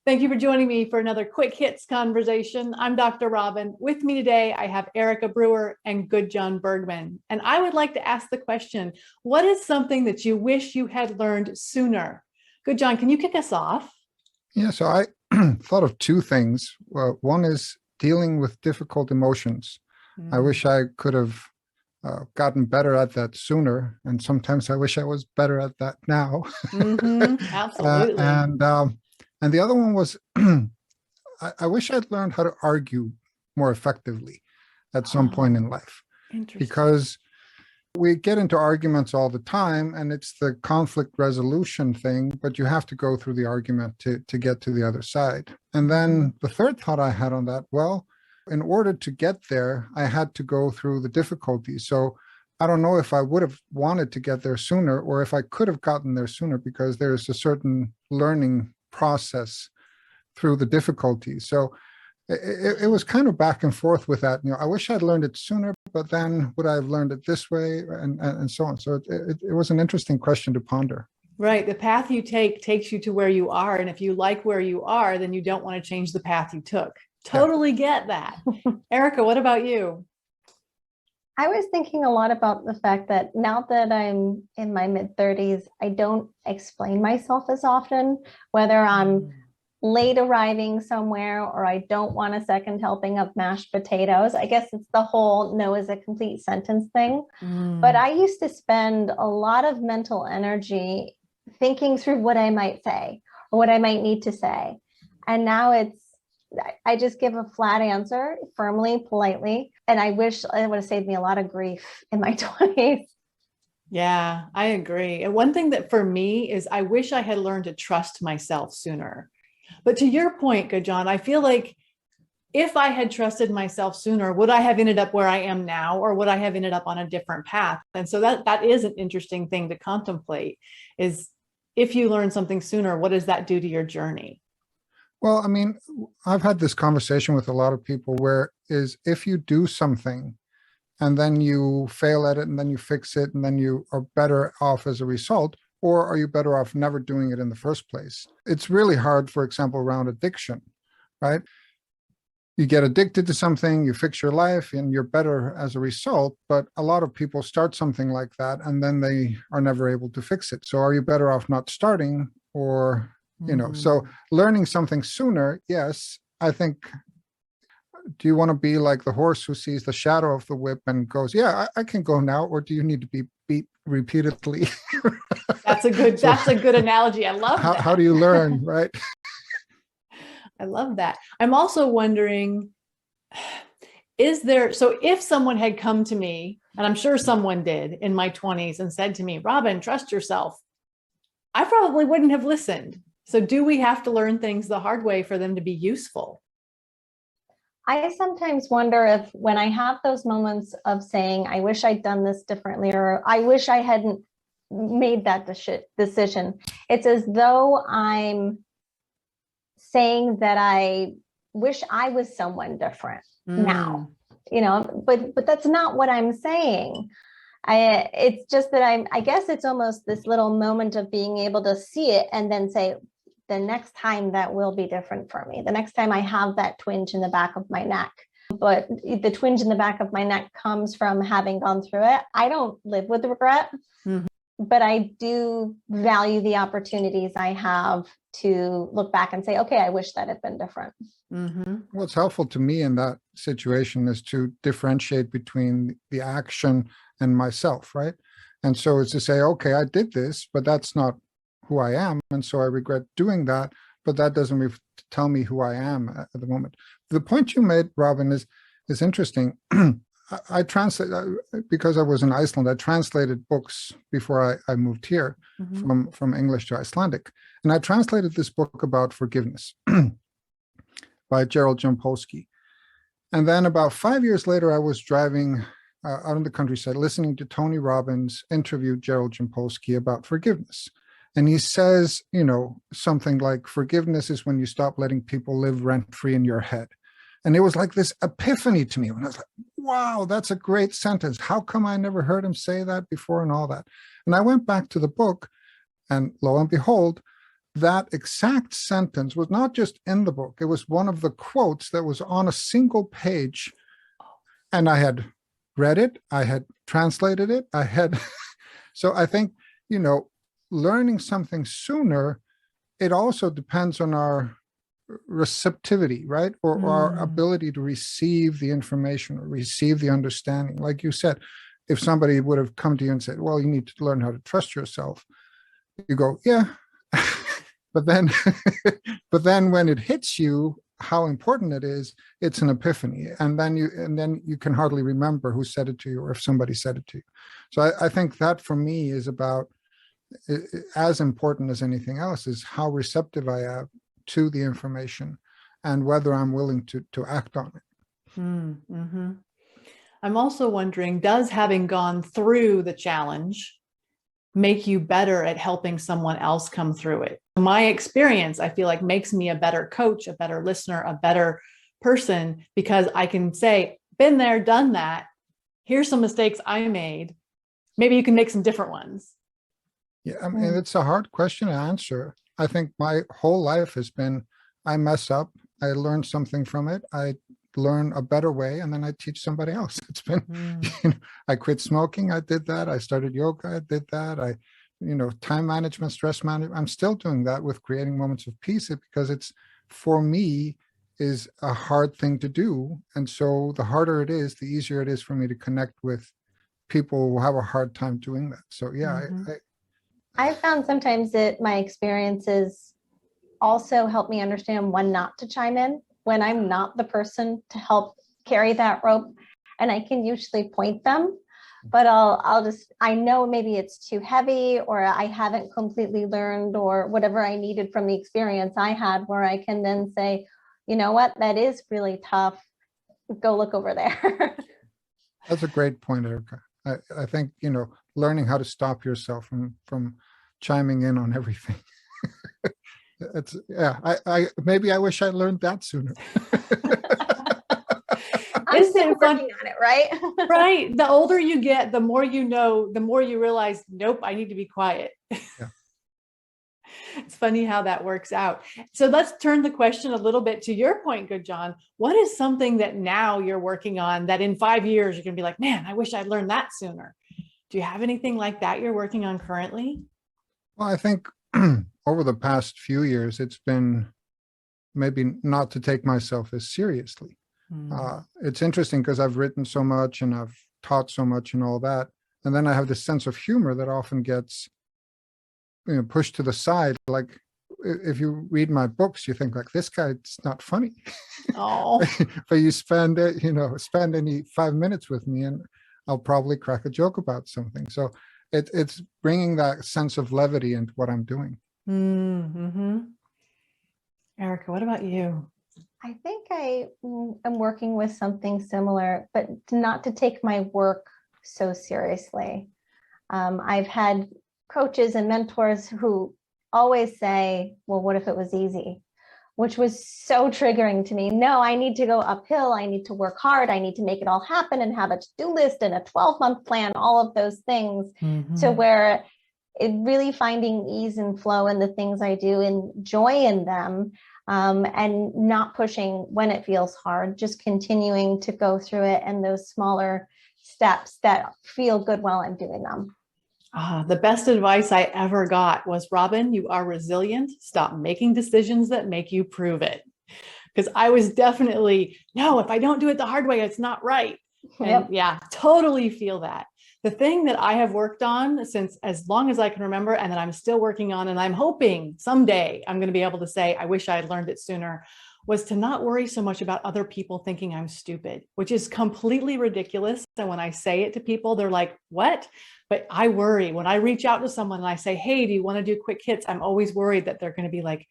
Thank you for joining me for another quick hits conversation. I'm Dr. Robyn. With me today, I have Erica Breuer and Gudjon Bergmann. And I would like to ask the question, what is something that you wish you had learned sooner? Gudjon, can you kick us off? Yeah, so I thought of two things. One is dealing with difficult emotions. I wish I could have gotten better at that sooner. And sometimes I wish I was better at that now. Absolutely. And the other one was, I wish I'd learned how to argue more effectively at some point in life. Because we get into arguments all the time, and it's the conflict resolution thing, but you have to go through the argument to get to the other side. And then the third thought I had on that, well, in order to get there, I had to go through the difficulties. So I don't know if I would have wanted to get there sooner or if I could have gotten there sooner, because there's a certain learning process through the difficulties. So it was kind of back and forth with that. I wish I'd learned it sooner, but then would I have learned it this way, and so on. So it was an interesting question to ponder. Right. The path you take takes you to where you are. And if you like where you are, then you don't want to change the path you took. Totally get that. Erica, what about you? I was thinking a lot about the fact that now that I'm in my mid-30s, I don't explain myself as often, whether I'm late arriving somewhere or I don't want a second helping of mashed potatoes. I guess it's the whole no is a complete sentence thing. But I used to spend a lot of mental energy thinking through what I might say or what I might need to say. And now I just give a flat answer, firmly, politely. And I wish it would have saved me a lot of grief in my 20s. Yeah, I agree. And one thing that for me is I wish I had learned to trust myself sooner. But to your point, Gudjon, I feel like if I had trusted myself sooner, would I have ended up where I am now, or would I have ended up on a different path? And so that is an interesting thing to contemplate, is if you learn something sooner, what does that do to your journey? Well, I mean, I've had this conversation with a lot of people where is if you do something and then you fail at it and then you fix it and then you are better off as a result, or are you better off never doing it in the first place? It's really hard, for example, around addiction, right? You get addicted to something, you fix your life and you're better as a result, but a lot of people start something like that and then they are never able to fix it. So are you better off not starting, or so learning something sooner, yes, I think. Do you want to be like the horse who sees the shadow of the whip and goes, yeah, I can go now? Or do you need to be beat repeatedly? That's a good analogy. I love that. How do you learn, right? I love that. I'm also wondering, so if someone had come to me, and I'm sure someone did in my 20s and said to me, Robyn, trust yourself, I probably wouldn't have listened. So do we have to learn things the hard way for them to be useful? I sometimes wonder if when I have those moments of saying, I wish I'd done this differently, or I wish I hadn't made that decision, it's as though I'm saying that I wish I was someone different now, but that's not what I'm saying. It's just that I guess it's almost this little moment of being able to see it and then say, the next time that will be different for me. The next time I have that twinge in the back of my neck. But the twinge in the back of my neck comes from having gone through it. I don't live with regret, but I do value the opportunities I have to look back and say, okay, I wish that had been different. What's helpful to me in that situation is to differentiate between the action and myself, right? And so it's to say, okay, I did this, but that's not who I am. And so I regret doing that, but that doesn't tell me who I am at the moment. The point you made, Robyn, is interesting. I translate, because I was in Iceland, I translated books before I moved here from English to Icelandic. And I translated this book about forgiveness by Gerald Jampolsky. And then about 5 years later, I was driving out in the countryside, listening to Tony Robbins interview Gerald Jampolsky about forgiveness. And he says, something like, forgiveness is when you stop letting people live rent-free in your head. And it was like this epiphany to me. And I was like, wow, that's a great sentence. How come I never heard him say that before and all that? And I went back to the book, and lo and behold, that exact sentence was not just in the book. It was one of the quotes that was on a single page. And I had read it, I had translated it, I had, so I think, learning something sooner, it also depends on our receptivity, right? Or our ability to receive the information or receive the understanding. Like you said, if somebody would have come to you and said, well, you need to learn how to trust yourself, you go, yeah. but then when it hits you, how important it is, it's an epiphany. And then you can hardly remember who said it to you or if somebody said it to you. So I think that for me is about as important as anything else, is how receptive I am to the information and whether I'm willing to act on it. Mm-hmm. I'm also wondering, does having gone through the challenge make you better at helping someone else come through it? My experience, I feel like, makes me a better coach, a better listener, a better person, because I can say, been there, done that. Here's some mistakes I made. Maybe you can make some different ones. Yeah, I mean, it's a hard question to answer. I think my whole life has been, I mess up, I learn something from it, I learn a better way, and then I teach somebody else. It's been, I quit smoking, I did that. I started yoga, I did that. Time management, stress management, I'm still doing that with creating moments of peace, because it's, for me, is a hard thing to do. And so the harder it is, the easier it is for me to connect with people who have a hard time doing that. So yeah, I found sometimes that my experiences also help me understand when not to chime in, when I'm not the person to help carry that rope. And I can usually point them, but I know maybe it's too heavy, or I haven't completely learned, or whatever I needed from the experience I had, where I can then say, you know what, that is really tough. Go look over there. That's a great point, Erica. I think, learning how to stop yourself from chiming in on everything. Maybe I wish I learned that sooner. I'm still working on it, right? Right. The older you get, the more you know, the more you realize, nope, I need to be quiet. Yeah. It's funny how that works out. So let's turn the question a little bit to your point, Gudjon. What is something that now you're working on that in 5 years you're going to be like, man, I wish I'd learned that sooner? Do you have anything like that you're working on currently? Well, I think over the past few years, it's been maybe not to take myself as seriously. It's interesting because I've written so much and I've taught so much and all that. And then I have this sense of humor that often gets pushed to the side. Like if you read my books, you think like, this guy's not funny. Oh, but you spend any 5 minutes with me and I'll probably crack a joke about something. So it's bringing that sense of levity into what I'm doing. mm-hmm. Erica, what about you? I think I am working with something similar, but not to take my work so seriously. I've had coaches and mentors who always say, well, what if it was easy? Which was so triggering to me. No, I need to go uphill. I need to work hard. I need to make it all happen and have a to-do list and a 12-month plan, all of those things. So where it really finding ease and flow in the things I do and joy in them, and not pushing when it feels hard, just continuing to go through it and those smaller steps that feel good while I'm doing them. The best advice I ever got was, Robyn, you are resilient. Stop making decisions that make you prove it. Because I was definitely, no, if I don't do it the hard way, it's not right. And yeah, totally feel that. The thing that I have worked on since as long as I can remember, and that I'm still working on, and I'm hoping someday I'm going to be able to say, I wish I had learned it sooner, was to not worry so much about other people thinking I'm stupid, which is completely ridiculous. And when I say it to people, they're like, what? But I worry when I reach out to someone and I say, hey, do you want to do quick hits? I'm always worried that they're going to be like,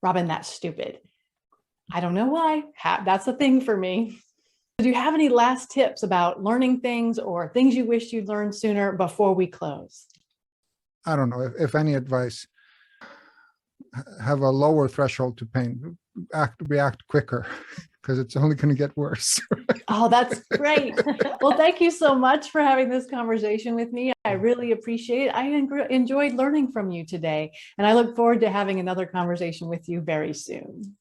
Robyn, that's stupid. I don't know why. That's the thing for me. Do you have any last tips about learning things or things you wish you'd learned sooner before we close? I don't know if any advice. Have a lower threshold to pain. React quicker. because it's only going to get worse. Oh, that's great. Well, thank you so much for having this conversation with me. I really appreciate it. I enjoyed learning from you today, and I look forward to having another conversation with you very soon.